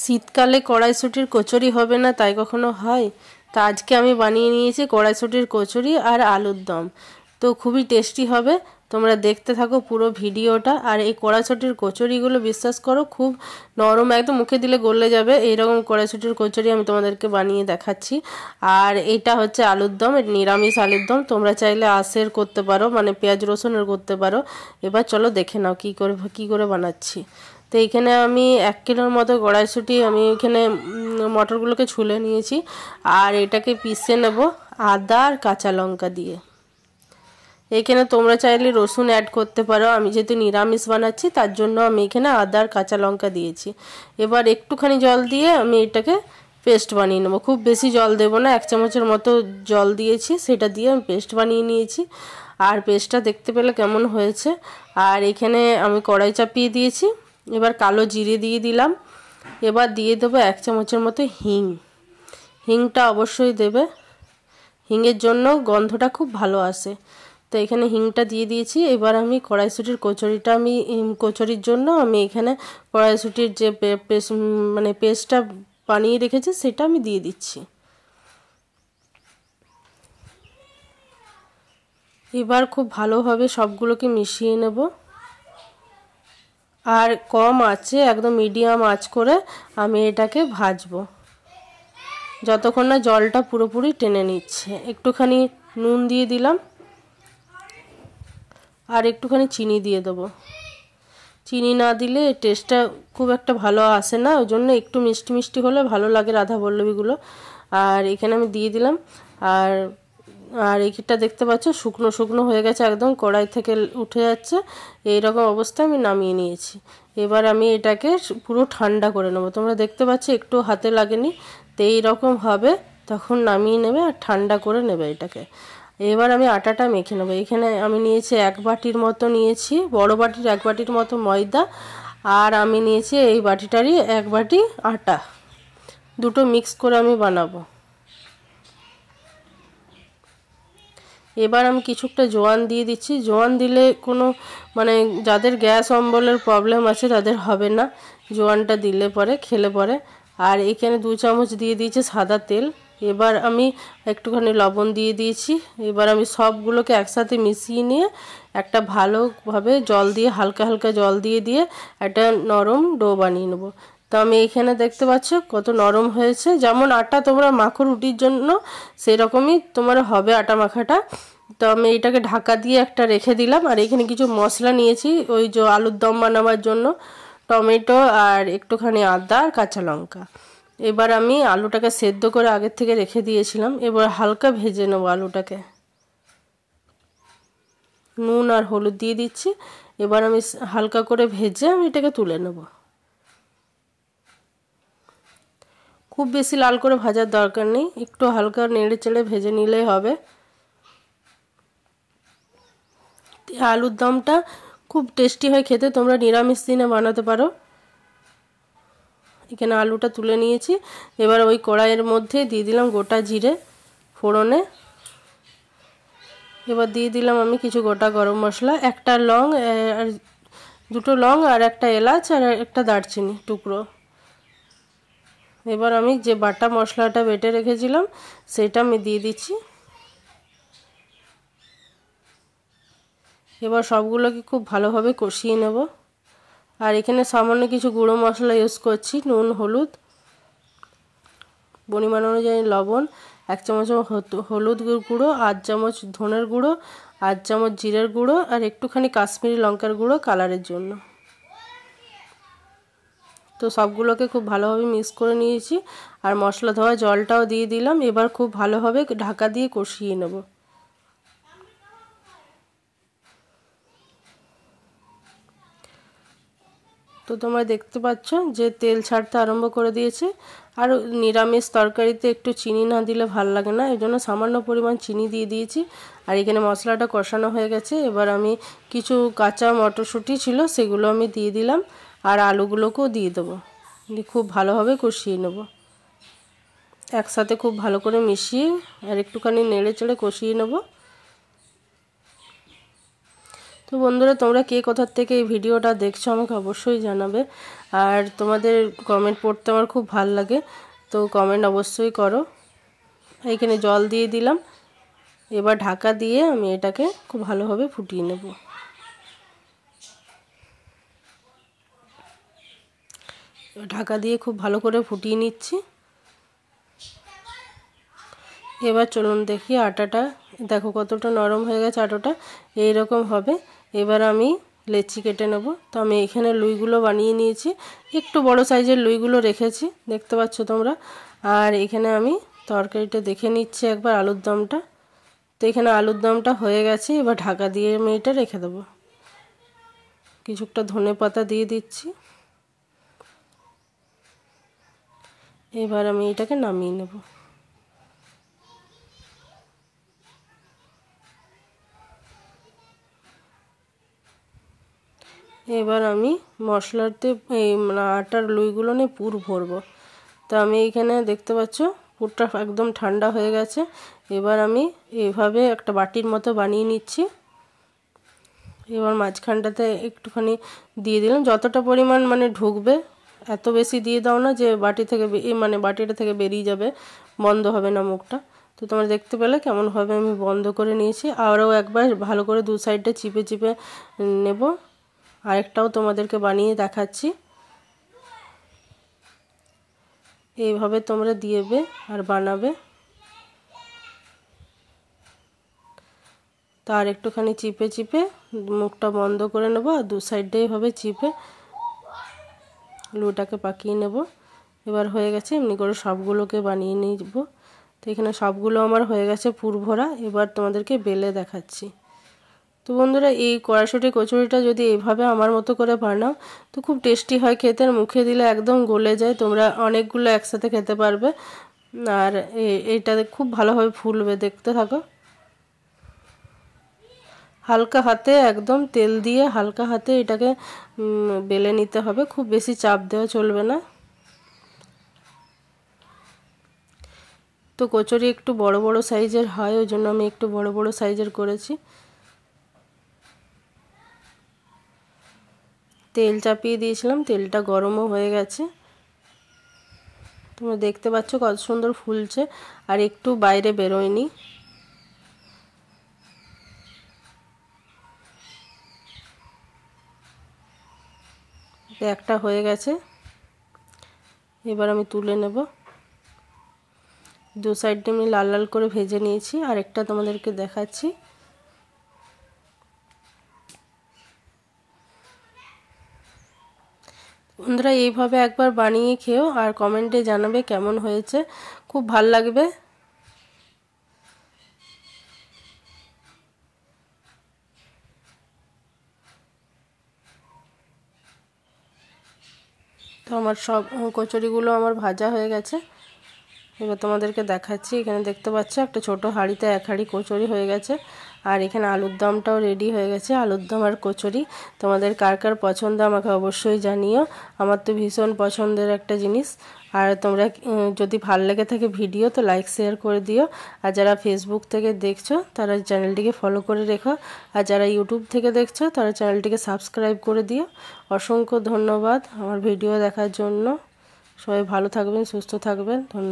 শীতকালে কড়াইশুঁটির কচুরি হবে না তাই কখনো হয়? তো আজকে আমি বানিয়ে নিয়েছি কড়াইশুঁটির কচুরি আর আলুর দম। তো খুবই টেস্টি হবে, তোমরা দেখতে থাকো পুরো ভিডিওটা। আর এই কড়াইশুঁটির কচুরিগুলো বিশ্বাস করো খুব নরম, একদম মুখে দিলে গলে যাবে এইরকম কড়াইশুঁটির কচুরি আমি তোমাদেরকে বানিয়ে দেখাচ্ছি। আর এটা হচ্ছে আলুর দম, নিরামিষ আলুর দম। তোমরা চাইলে আঁশের করতে পারো, মানে পেঁয়াজ রসুনের করতে পারো। এবার চলো দেখে নাও কী করে বানাচ্ছি। তো এইখানে আমি 1 কিলোর মতো কড়াইশুঁটি আমি এখানে মটরগুলোকে ছুলে নিয়েছি। আর এটাকে পিষে নেব আদা আর কাঁচা লঙ্কা দিয়ে। এখানে তোমরা চাইলে রসুন অ্যাড করতে পারো, আমি যেহেতু নিরামিষ বানাচ্ছি তার জন্য আমি এখানে আদা আর কাঁচা লঙ্কা দিয়েছি। এবার একটুখানি জল দিয়ে আমি এটাকে পেস্ট বানিয়ে নেবো। খুব বেশি জল দেবো না, 1 চামচের মতো জল দিয়েছি, সেটা দিয়ে আমি পেস্ট বানিয়ে নিয়েছি। আর পেস্টটা দেখতে পেলে কেমন হয়েছে। আর এখানে আমি কড়াই চাপিয়ে দিয়েছি। এবার কালো জিরে দিয়ে দিলাম। এবার দিয়ে দেবো 1 চামচের মতো হিংটা অবশ্যই দেবে, হিঙের জন্য গন্ধটা খুব ভালো আসে। তো এখানে হিংটা দিয়ে দিয়েছি। এবার আমি কড়াইশুঁটির কচুরির জন্য আমি এখানে কড়াইশুঁটির যে পেস্টটা বানিয়ে রেখেছি সেটা আমি দিয়ে দিচ্ছি। এবার খুব ভালোভাবে সবগুলোকে মিশিয়ে নেব। আর কম আঁচে, একদম মিডিয়াম আঁচ করে আমি এটাকে ভাজবো যতক্ষণ না জলটা পুরোপুরি টেনে নিচ্ছে। একটুখানি নুন দিয়ে দিলাম আর একটুখানি চিনি দিয়ে দেবো। চিনি না দিলে টেস্টটা খুব একটা ভালো আসে না, ওই জন্য একটু মিষ্টি মিষ্টি হলে ভালো লাগে রাধা পল্লবীগুলো। আর এখানে আমি দিয়ে দিলাম। আর এইটা দেখতে পাচ্ছ শুকনো শুকনো হয়ে গেছে, একদম কড়াই থেকে উঠে যাচ্ছে। এইরকম অবস্থায় আমি নামিয়ে নিয়েছি। এবার আমি এটাকে পুরো ঠান্ডা করে নেবো। তোমরা দেখতে পাচ্ছ একটু হাতে লাগেনি। তো এইরকম হবে তখন নামিয়ে নেবে আর ঠান্ডা করে নেবে এটাকে। এবার আমি আটাটা মেখে নেবো। এখানে আমি নিয়েছি 1 বাটির মতো নিয়েছি, বড় বাটির 1 বাটির মতো ময়দা। আর আমি নিয়েছি এই বাটিটারই 1 বাটি আটা। দুটো মিক্স করে আমি বানাবো। এবার আমি কিছুটা জোয়ান দিয়ে দিচ্ছি। জোয়ান দিলে কোনো যাদের গ্যাস অম্বলের প্রবলেম আছে তাদের হবে না জোয়ানটা দিলে পরে, খেলে পরে। আর এখানে 2 চামচ দিয়ে দিয়েছি সাদা তেল। এবার আমি একটুখানি লবণ দিয়ে দিয়েছি। এবার আমি সবগুলোকে একসাথে মিশিয়ে নিয়ে একটা ভালোভাবে জল দিয়ে, হালকা হালকা জল দিয়ে একটা নরম ডো বানিয়ে নেবো। তো আমি এখানে দেখতে পাচ্ছ কত নরম হয়েছে। যেমন আটা তোমরা মাখো রুটির জন্য সেরকমই তোমার হবে আটা মাখাটা। তো আমি এটাকে ঢাকা দিয়ে একটা রেখে দিলাম। আর এখানে কিছু মশলা নিয়েছি ওই যে আলুর দম বানাবার জন্য, টমেটো আর একটুখানি আদা আর কাঁচা লঙ্কা। এবার আমি আলুটাকে সেদ্ধ করে আগের থেকে রেখে দিয়েছিলাম। এবার হালকা ভেজে নেবো আলুটাকে, নুন আর হলুদ দিয়ে দিচ্ছি। এবার আমি হালকা করে ভেজে আমি এটাকে তুলে নেব। খুব বেশি লাল করে ভাজার দরকার নেই, একটু হালকা নেড়ে চেড়ে ভেজে নিলেই হবে। আলুর দমটা খুব টেস্টি হয় খেতে, তোমরা নিরামিষ দিনে বানাতে পারো। এখানে আলুটা তুলে নিয়েছি। এবার ওই কড়াইয়ের মধ্যে দিয়ে দিলাম গোটা জিরে ফোড়নে। এবার দিয়ে দিলাম আমি কিছু গোটা গরম মশলা, 1টা লং আর 2টো লং আর 1টা এলাচ আর 1টা দারচিনি টুকরো। এবার আমি যে বাটা মশলাটা বেটে রেখেছিলাম সেটা আমি দিয়ে দিচ্ছি। এবার সবগুলোকে খুব ভালোভাবে কষিয়ে নেব। আর এখানে সামান্য কিছু গুঁড়ো মশলা ইউজ করছি, নুন, হলুদ, পরিমাণ অনুযায়ী লবণ, 1 চামচ হলুদ গুঁড়ো, 8 চামচ ধনের গুঁড়ো, 8 চামচ জিরের গুঁড়ো আর একটুখানি কাশ্মীরি লঙ্কার গুঁড়ো কালারের জন্য। তো সবগুলোকে খুব ভালোভাবে মিক্স করে নিয়েছি। আর মশলা ধোয়া জলটাও দিয়ে দিলাম। এবার খুব ভালোভাবে ঢাকা দিয়ে কষিয়ে নেব। তো তোমরা দেখতে পাচ্ছ যে তেল ছাড়তে আরম্ভ করে দিয়েছে। আর নিরামিষ তরকারিতে একটু চিনি না দিলে ভাল লাগে না, এই জন্য সামান্য পরিমাণ চিনি দিয়ে দিয়েছি। আর এখানে মশলাটা কষানো হয়ে গেছে। এবার আমি কিছু কাঁচা মটরশুঁটি ছিল সেগুলো আমি দিয়ে দিলাম। আর আলুগুলোকেও দিয়ে দেবো, দিয়ে খুব ভালোভাবে কষিয়ে নেব। একসাথে খুব ভালো করে মিশিয়ে আর একটুখানি নেড়ে চেড়ে কষিয়ে নেব। তো বন্ধুরা তোমরা কে কোথা থেকে এই ভিডিওটা দেখছো আমাকে অবশ্যই জানাবে। আর তোমাদের কমেন্ট পড়তে আমার খুব ভালো লাগে, তো কমেন্ট অবশ্যই করো। এখানে জল দিয়ে দিলাম, এবার ঢাকা দিয়ে আমি এটাকে খুব ভালোভাবে ফুটিয়ে নেব। ঢাকা দিয়ে খুব ভালো করে ফুটিয়ে নিচ্ছি। এবার চলুন দেখি আটাটা, দেখো কতটা নরম হয়ে গেছে আটাটা, এইরকম হবে। এবার আমি লেচি কেটে নেব। তো আমি এখানে লুইগুলো বানিয়ে নিয়েছি, একটু বড় সাইজের লুইগুলো রেখেছি, দেখতে পাচ্ছ তোমরা। আর এখানে আমি তরকারিটা দেখে নিচ্ছি একবার, আলুর দমটা। তো এখানে আলুর দমটা হয়ে গেছে, এবার ঢাকা দিয়ে আমি এটা রেখে দেবো। কিছুটা ধনেপাতা দিয়ে দিচ্ছি। এবার আমি এটাকে নামিয়ে নেব। এবার আমি মশলাতে এই আটার লুইগুলো নিয়ে পুর ভরবো। তো আমি এইখানে দেখতে পাচ্ছ পুরটা একদম ঠান্ডা হয়ে গেছে। এবার আমি এইভাবে একটা বাটির মতো বানিয়ে নিচ্ছি। এবার মাঝখানটাতে একটুখানি দিয়ে দিলাম, যতটা পরিমাণ মানে ঢুকবে, এত বেশি দিয়ে দাও না যে বাটি থেকে মানে বাটিটা থেকে বেরিয়ে যাবে, বন্ধ হবে না মুখটা। তো তোমরা দেখতে পেলে কেমনভাবে আমি বন্ধ করে নিয়েছি। আরও একবার ভালো করে দু সাইডটা চিপে চিপে নেব। আরেকটাও তোমাদেরকে বানিয়ে দেখাচ্ছি। এইভাবে তোমরা দিয়েবে আর বানাবে। তার একটুখানি চিপে চিপে মুখটা বন্ধ করে নেব, আর দু সাইডে এইভাবে চিপে লুটাকে পাকিয়ে নেব। এবার হয়ে গেছে, এমনি করে সবগুলোকে বানিয়ে নিব। তো এখানে সবগুলো আমার হয়ে গেছে পুর ভরা। এবার তোমাদেরকে বেলে দেখাচ্ছি। তো বন্ধুরা, এই কড়াইশুঁটি কচুরিটা যদি এইভাবে আমার মতো করে বানাও তো খুব টেস্টি হয় খেতে, মুখে দিলে একদম গলে যায়। তোমরা অনেকগুলো একসাথে খেতে পারবে, আর এইটা খুব ভালোভাবে ফুলবে, দেখতে থাকো। হালকা হাতে একদম তেল দিয়ে হালকা হাতে এটাকে বেলে নিতে হবে, খুব বেশি চাপ দেওয়া চলবে না। তো কচুরি একটু বড় বড় সাইজের হয়, ওই জন্য আমি একটু বড় বড় সাইজের করেছি। তেল চাপিয়ে দিয়েছিলাম, তেলটা গরমও হয়ে গেছে। তোমরা দেখতে পাচ্ছ কত সুন্দর ফুলছে, আর একটু বাইরে বেরোয়নি। একটা হয়ে গেছে, এবার আমি তুলে নেব। দু সাইডে আমি লাল লাল করে ভেজে নিয়েছি, আরেকটা তোমাদেরকে দেখাচ্ছি। বন্ধুরা, এইভাবে একবার বানিয়ে খেও আর কমেন্টে জানাবে কেমন হয়েছে, খুব ভাল লাগবে। তো আমার সব কচুরিগুলো আমার ভাজা হয়ে গেছে। এবার তোমাদেরকে দেখাচ্ছি। এখানে দেখতে পাচ্ছ একটা ছোট হাঁড়িতে এক হাঁড়ি কচুরি হয়ে গেছে, আর এখানে আলুর দমটাও রেডি হয়ে গেছে। আলুর দম আর কচুরি তোমাদের কার কার পছন্দ আমাকে অবশ্যই জানিও। আমার তো ভীষণ পছন্দের একটা জিনিস। আর তোমরা যদি ভালো লেগে থাকে ভিডিও তো লাইক শেয়ার করে দিও। আর যারা ফেসবুক থেকে দেখছো তারা চ্যানেলটিকে ফলো করে রেখো, আর যারা ইউটিউব থেকে দেখছো তারা চ্যানেলটিকে সাবস্ক্রাইব করে দিও। অসংখ্য ধন্যবাদ আমার ভিডিও দেখার জন্য। সবাই ভালো থাকবেন, সুস্থ থাকবেন। ধন্যবাদ।